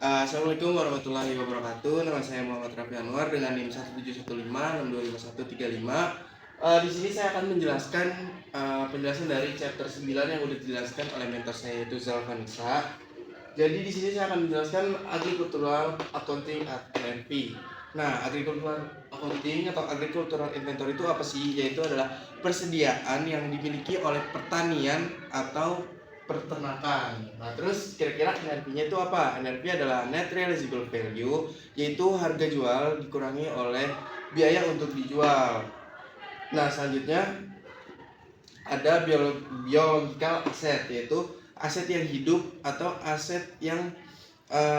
Assalamualaikum warahmatullahi wabarakatuh. Nama saya Muhammad Raffi Anwar dengan NIM 1715625625135. Di sini saya akan menjelaskan penjelasan dari chapter 9 yang sudah dijelaskan oleh mentor saya yaitu Zalvanisa. Jadi di sini saya akan menjelaskan Agricultural Accounting at NNP. Nah, Agricultural Accounting atau Agricultural Inventory itu apa sih? Yaitu adalah persediaan yang dimiliki oleh pertanian atau peternakan. Nah, terus kira-kira NRV-nya itu apa? NRV adalah Net Realizable Value, yaitu harga jual dikurangi oleh biaya untuk dijual. Nah, selanjutnya ada biological asset, yaitu aset yang hidup atau aset yang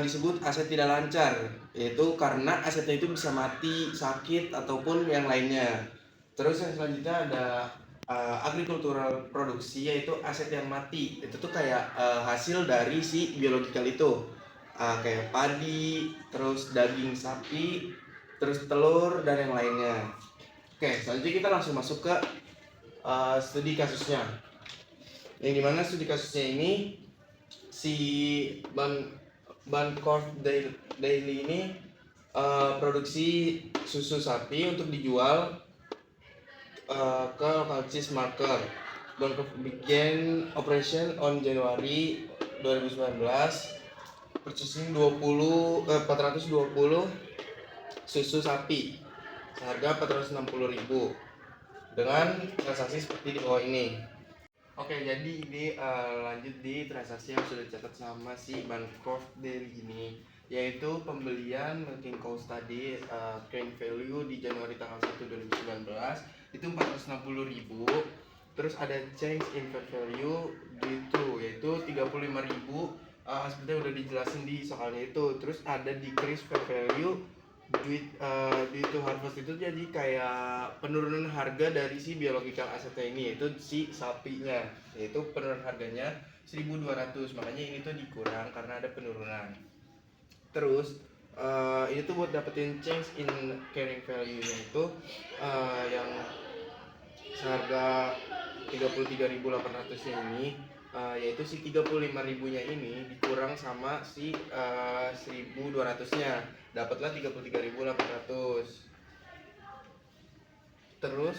disebut aset tidak lancar, yaitu karena asetnya itu bisa mati, sakit, ataupun yang lainnya. Terus yang selanjutnya ada agricultural produksi, yaitu aset yang mati. Itu tuh kayak hasil dari si biological itu, kayak padi, terus daging sapi, terus telur, dan yang lainnya. Oke, selanjutnya kita langsung masuk ke studi kasusnya. Yang dimana studi kasusnya ini si Bancorp Daily ini produksi susu sapi untuk dijual ke local cheese market. Bancorp began operation on Januari 2019, purchasing 420 susu sapi seharga 460.000 dengan transaksi seperti di bawah ini. Oke, jadi ini lanjut di transaksi yang sudah dicatat sama si Bancorp Daily ini, yaitu pembelian milking cows tadi, carrying value di Januari tanggal 1 2019 itu 460.000. Terus ada change in fair value gitu, yaitu 35.000, seperti yang udah dijelasin di soalnya itu. Terus ada decrease fair value duit to harvest, itu jadi kayak penurunan harga dari si biological assetnya ini, yaitu si sapinya, yaitu penurunan harganya 1.200, makanya ini tuh dikurang karena ada penurunan. Terus ini tuh buat dapetin change in carrying value nya itu yang seharga 33.800 nya ini, yaitu si 35.000 nya ini dikurang sama si 1.200 nya, dapatlah 33.800. Terus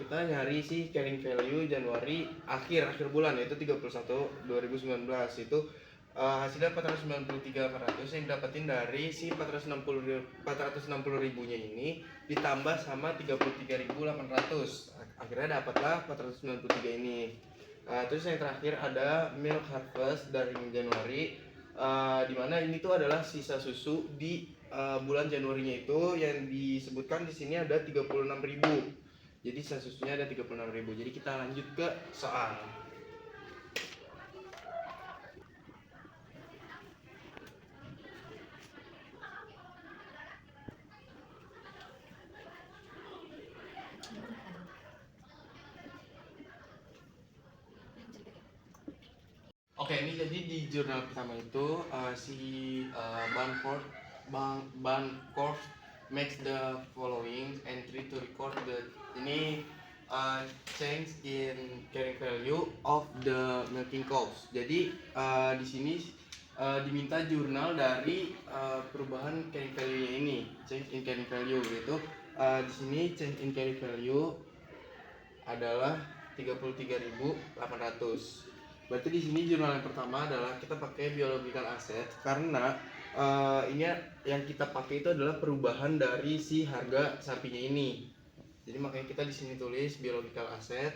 kita nyari si carrying value Januari akhir bulan, yaitu 31/2019, itu hasilnya 493.400 yang dapetin dari si 460 ribunya ini ditambah sama 33.800, akhirnya dapatlah 493 ini. Terus yang terakhir ada milk harvest dari Januari, dimana ini tuh adalah sisa susu di bulan Januarinya itu yang disebutkan di sini ada 36.000. Jadi sisa susunya ada 36.000. Jadi kita lanjut ke soal. Oke, ini jadi di jurnal pertama itu si Bancorp makes the following entry to record the ini change in carrying value of the milking cows. Jadi di sini diminta jurnal dari perubahan carrying value ini, change in carrying value, yaitu di sini change in carrying value adalah 33.800. Berarti di sini jurnal yang pertama adalah kita pakai biological asset karena ini yang kita pakai itu adalah perubahan dari si harga sapinya ini. Jadi makanya kita di sini tulis biological asset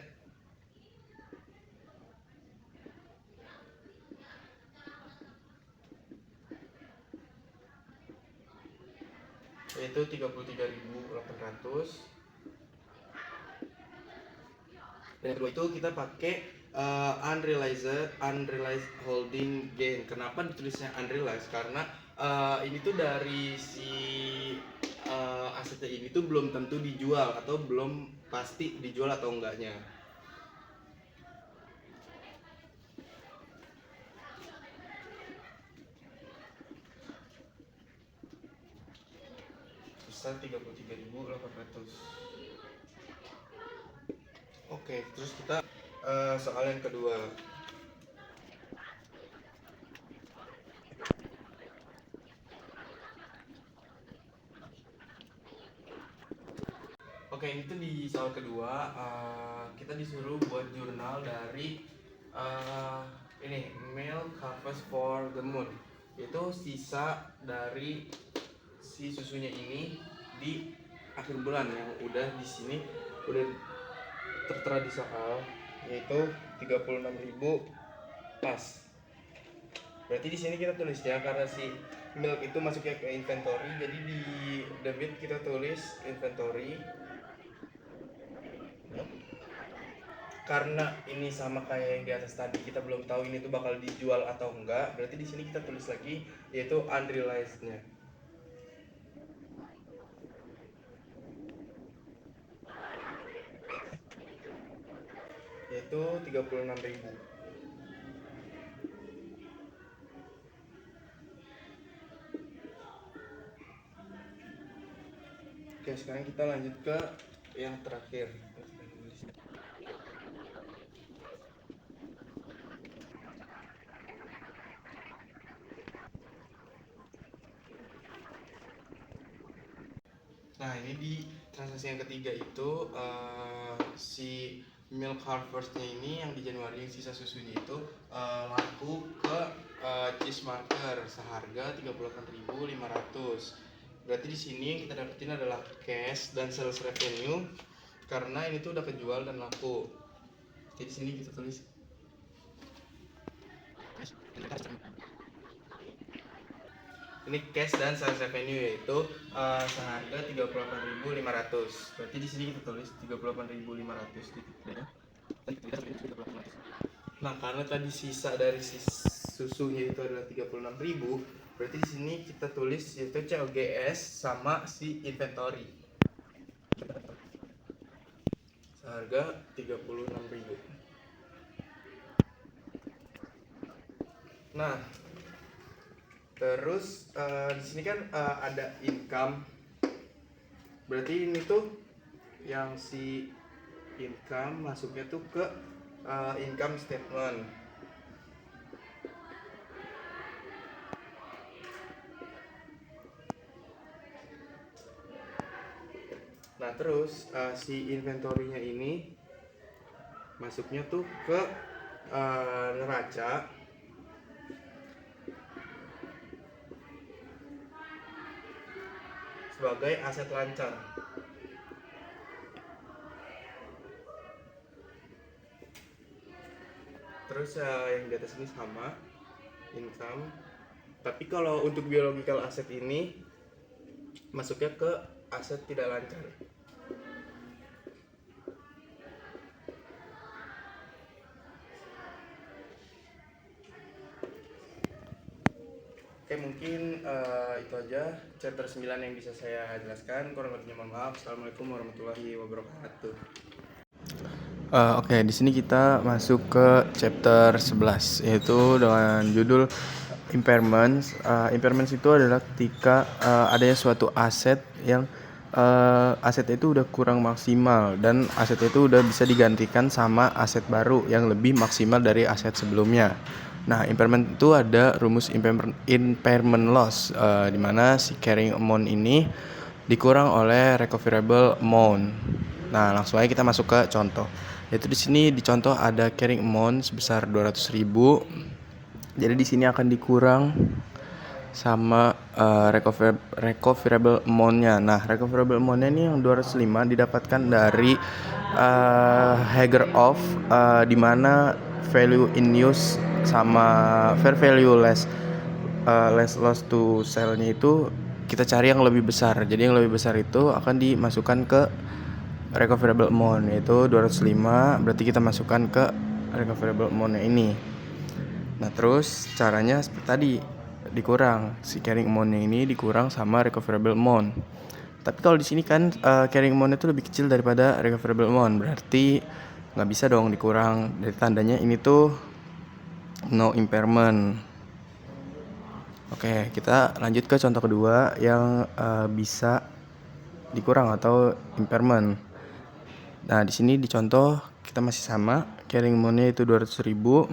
yaitu 33.800. Dan kedua itu kita pakai unrealized holding gain. Kenapa ditulisnya unrealized? Karena ini tuh dari si asetnya ini tuh belum tentu dijual atau belum pasti dijual atau enggaknya. Besar 33.800. Oke, terus kita soal yang kedua. Oke, ini tuh di soal kedua kita disuruh buat jurnal dari ini Milk Harvest for the Moon. Itu sisa dari si susunya ini di akhir bulan yang udah di sini udah tertera di soal, yaitu 36.000 pas. Berarti di sini kita tulis ya, karena si milk itu masuknya ke inventory, jadi di debit kita tulis inventory. Karena ini sama kayak yang di atas tadi, kita belum tahu ini tuh bakal dijual atau enggak, berarti di sini kita tulis lagi yaitu unrealized-nya. Yaitu 36.000. Oke, sekarang kita lanjut ke yang terakhir. Nah, ini di transaksi yang ketiga itu si milk harvest-nya ini yang di Januari yang sisa susunya itu laku ke cheese marker seharga 38.500. Berarti di sini yang kita dapetin adalah cash dan sales revenue karena ini tuh udah kejual dan laku. Jadi di sini kita tulis ini cash dan sales revenue yaitu seharga 38.500. Berarti di sini kita tulis 38.500 titik ya. Nah, karena tadi sisa dari susunya itu adalah 36.000, berarti di sini kita tulis yaitu COGS sama si inventory. Seharga 36.000. Nah, terus di sini kan ada income. Berarti ini tuh yang si income masuknya tuh ke income statement. Nah, terus si inventory-nya ini masuknya tuh ke neraca. Sebagai aset lancar. Terus yang di atas ini sama income. Tapi kalau untuk biological asset ini masuknya ke aset tidak lancar. Oke, mungkin itu aja chapter 9 yang bisa saya jelaskan. Kurang lebihnya mohon maaf. Assalamualaikum warahmatullahi wabarakatuh. Oke, di sini kita masuk ke chapter 11 yaitu dengan judul impairments. Impairments itu adalah ketika adanya suatu aset yang asetnya itu udah kurang maksimal dan asetnya itu udah bisa digantikan sama aset baru yang lebih maksimal dari aset sebelumnya. Nah, impairment itu ada rumus impairment loss di mana si carrying amount ini dikurang oleh recoverable amount. Nah, langsung aja kita masuk ke contoh. Yaitu di sini di contoh ada carrying amount sebesar 200.000. Jadi di sini akan dikurang sama recoverable amount-nya. Nah, recoverable amount-nya ini yang 205 didapatkan dari Hager of di mana value in use sama fair value less loss to sell-nya itu kita cari yang lebih besar. Jadi yang lebih besar itu akan dimasukkan ke recoverable amount yaitu 205. Berarti kita masukkan ke recoverable amount-nya ini. Nah, terus caranya seperti tadi, dikurang si carrying amount-nya ini dikurang sama recoverable amount. Tapi kalau di sini kan carrying amount itu lebih kecil daripada recoverable amount, berarti nggak bisa dong dikurang. Dari tandanya ini tuh no impairment. Oke, kita lanjut ke contoh kedua yang bisa dikurang atau impairment. Nah, di sini di contoh kita masih sama, carrying amount-nya itu 200.000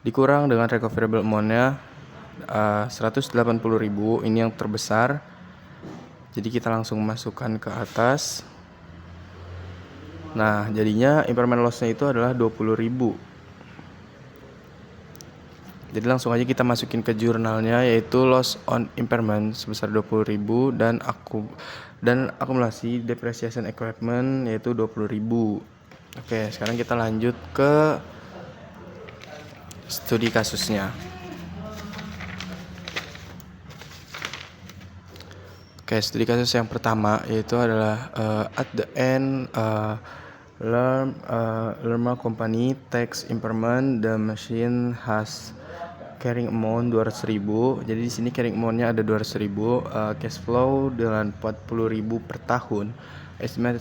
dikurang dengan recoverable amount-nya 180.000. Ini yang terbesar. Jadi kita langsung masukkan ke atas. Nah, jadinya impairment loss-nya itu adalah 20.000. Jadi langsung aja kita masukin ke jurnalnya, yaitu loss on impairment sebesar 20.000 dan akumulasi depreciation equipment yaitu 20.000. Oke, sekarang kita lanjut ke studi kasusnya. Oke, studi kasus yang pertama yaitu adalah at the end Lerma company takes impairment, the machine has carrying amount 200.000. Jadi di sini carrying amount-nya ada 200.000, cash flow dengan 40.000 per tahun. Estimate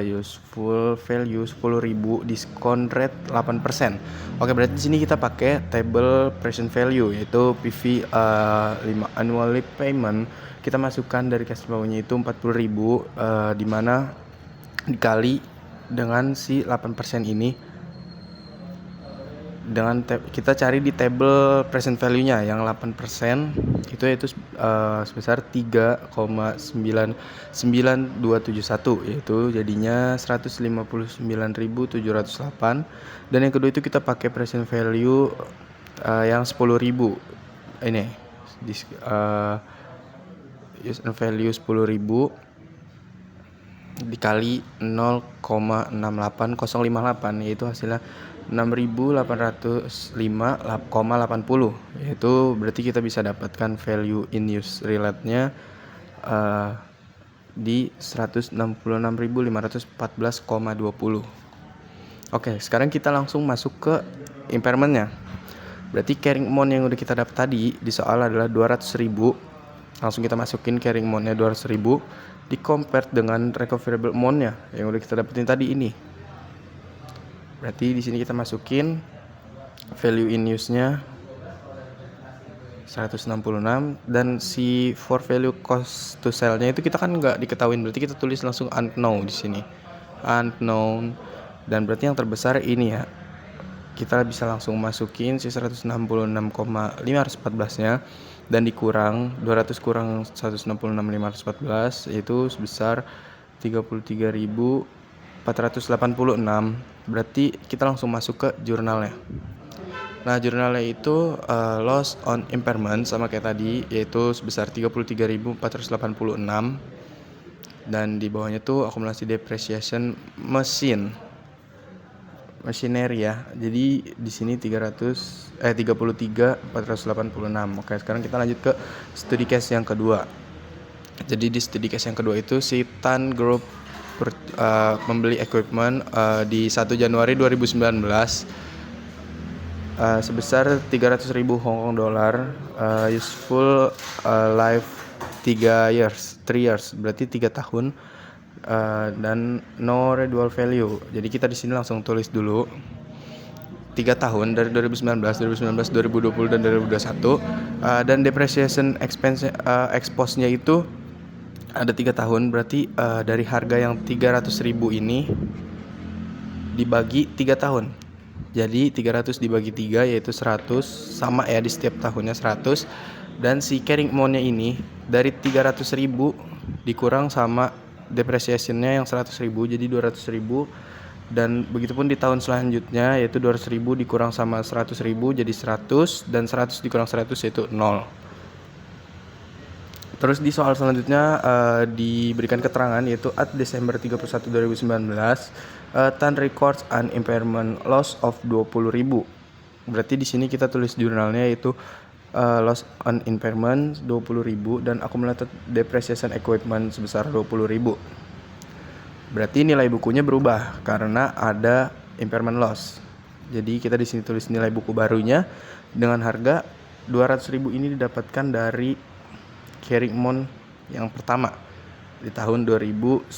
useful value 10.000, discount rate 8%. Oke, berarti di sini kita pakai table present value yaitu PV 5 annually payment. Kita masukkan dari cash flow-nya itu 40.000 di mana dikali dengan si 8% ini. Dengan kita cari di table present value-nya yang 8% itu yaitu sebesar 3,99271, yaitu jadinya 159.708. Dan yang kedua itu kita pakai present value yang 10.000 ini use and value 10.000 dikali 0,68058, yaitu hasilnya 6.805,80, yaitu berarti kita bisa dapatkan value in use relate-nya di 166.514,20. Oke, sekarang kita langsung masuk ke impairment-nya. Berarti carrying amount yang udah kita dapat tadi di soal adalah 200.000. Langsung kita masukin carrying amount-nya 200.000 di compare dengan recoverable amount-nya yang udah kita dapetin tadi ini. Berarti di sini kita masukin value in use-nya 166 dan si for value cost to sell-nya itu kita kan nggak diketahuin, berarti kita tulis langsung unknown di sini. Unknown, dan berarti yang terbesar ini ya. Kita bisa langsung masukin si 166,514-nya dan dikurang 200 kurang 166.514 yaitu sebesar 33.486. Berarti kita langsung masuk ke jurnalnya. Nah, jurnalnya itu loss on impairment sama kayak tadi, yaitu sebesar 33.486. Dan di bawahnya tuh akumulasi depreciation machinery ya. Jadi di sini 33.486. Oke, sekarang kita lanjut ke studi case yang kedua. Jadi di studi case yang kedua itu si Tan Group membeli equipment di 1 Januari 2019 sebesar 300.000 Hong Kong dollar, useful life 3 years, berarti 3 tahun, dan no residual value. Jadi kita di sini langsung tulis dulu 3 tahun dari 2019, 2020 dan 2021, dan depreciation expense expose-nya itu ada 3 tahun, berarti dari harga yang 300.000 ini dibagi 3 tahun. Jadi 300 dibagi 3 yaitu 100, sama ya di setiap tahunnya 100. Dan si carrying amount-nya ini dari 300.000 dikurang sama depreciation-nya yang 100.000 jadi 200.000. Dan begitupun di tahun selanjutnya yaitu 200.000 dikurang sama 100.000 jadi 100, dan 100 dikurang 100 yaitu 0. Terus di soal selanjutnya diberikan keterangan yaitu at Desember 31, 2019 Tan records an impairment loss of 20.000. Berarti di sini kita tulis jurnalnya yaitu loss on impairment 20.000 dan accumulated depreciation equipment sebesar 20.000. Berarti nilai bukunya berubah karena ada impairment loss. Jadi kita di sini tulis nilai buku barunya dengan harga 200.000 ini didapatkan dari carrying amount yang pertama di tahun 2019,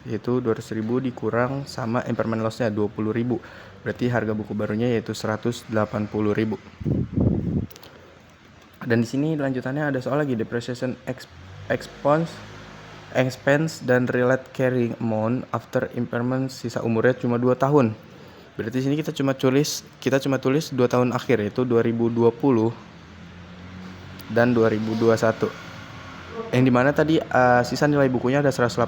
yaitu 200.000 dikurang sama impairment loss-nya 20.000. Berarti harga buku barunya yaitu 180.000. Dan di sini lanjutannya ada soal lagi depreciation expense dan relate carrying amount after impairment, sisa umurnya cuma 2 tahun. Berarti di sini kita cuma tulis 2 tahun akhir yaitu 2020 dan 2021. yang dimana tadi sisa nilai bukunya ada 180,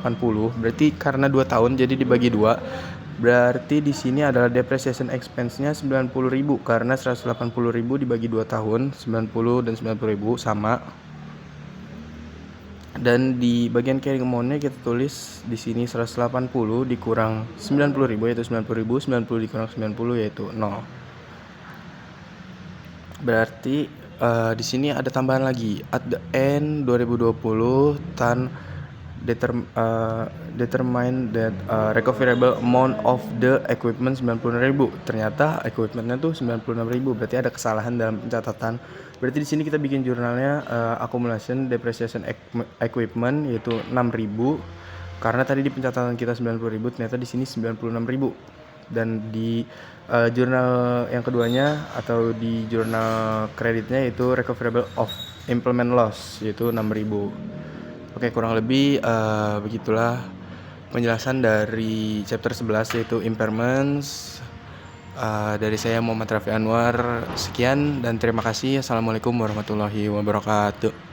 berarti karena 2 tahun jadi dibagi 2. Berarti di sini adalah depreciation expense-nya 90.000 karena 180.000 dibagi 2 tahun, 90 dan 90.000 sama. Dan di bagian carrying amount-nya kita tulis di sini 180 dikurang 90.000 yaitu 90.000, 90 dikurang 90 yaitu 0. Berarti di sini ada tambahan lagi. At the end 2020 Tan determine that recoverable amount of the equipment 90.000. Ternyata equipmentnya tuh 96.000. Berarti ada kesalahan dalam pencatatan. Berarti di sini kita bikin jurnalnya accumulation depreciation equipment yaitu 6.000. Karena tadi di pencatatan kita 90.000, ternyata di sini 96.000. Dan di jurnal yang keduanya atau di jurnal kreditnya itu recoverable of implement loss yaitu 6.000. Oke, kurang lebih begitulah penjelasan dari chapter 11 yaitu impairments. Dari saya Muhammad Rafi Anwar, sekian dan terima kasih. Assalamualaikum warahmatullahi wabarakatuh.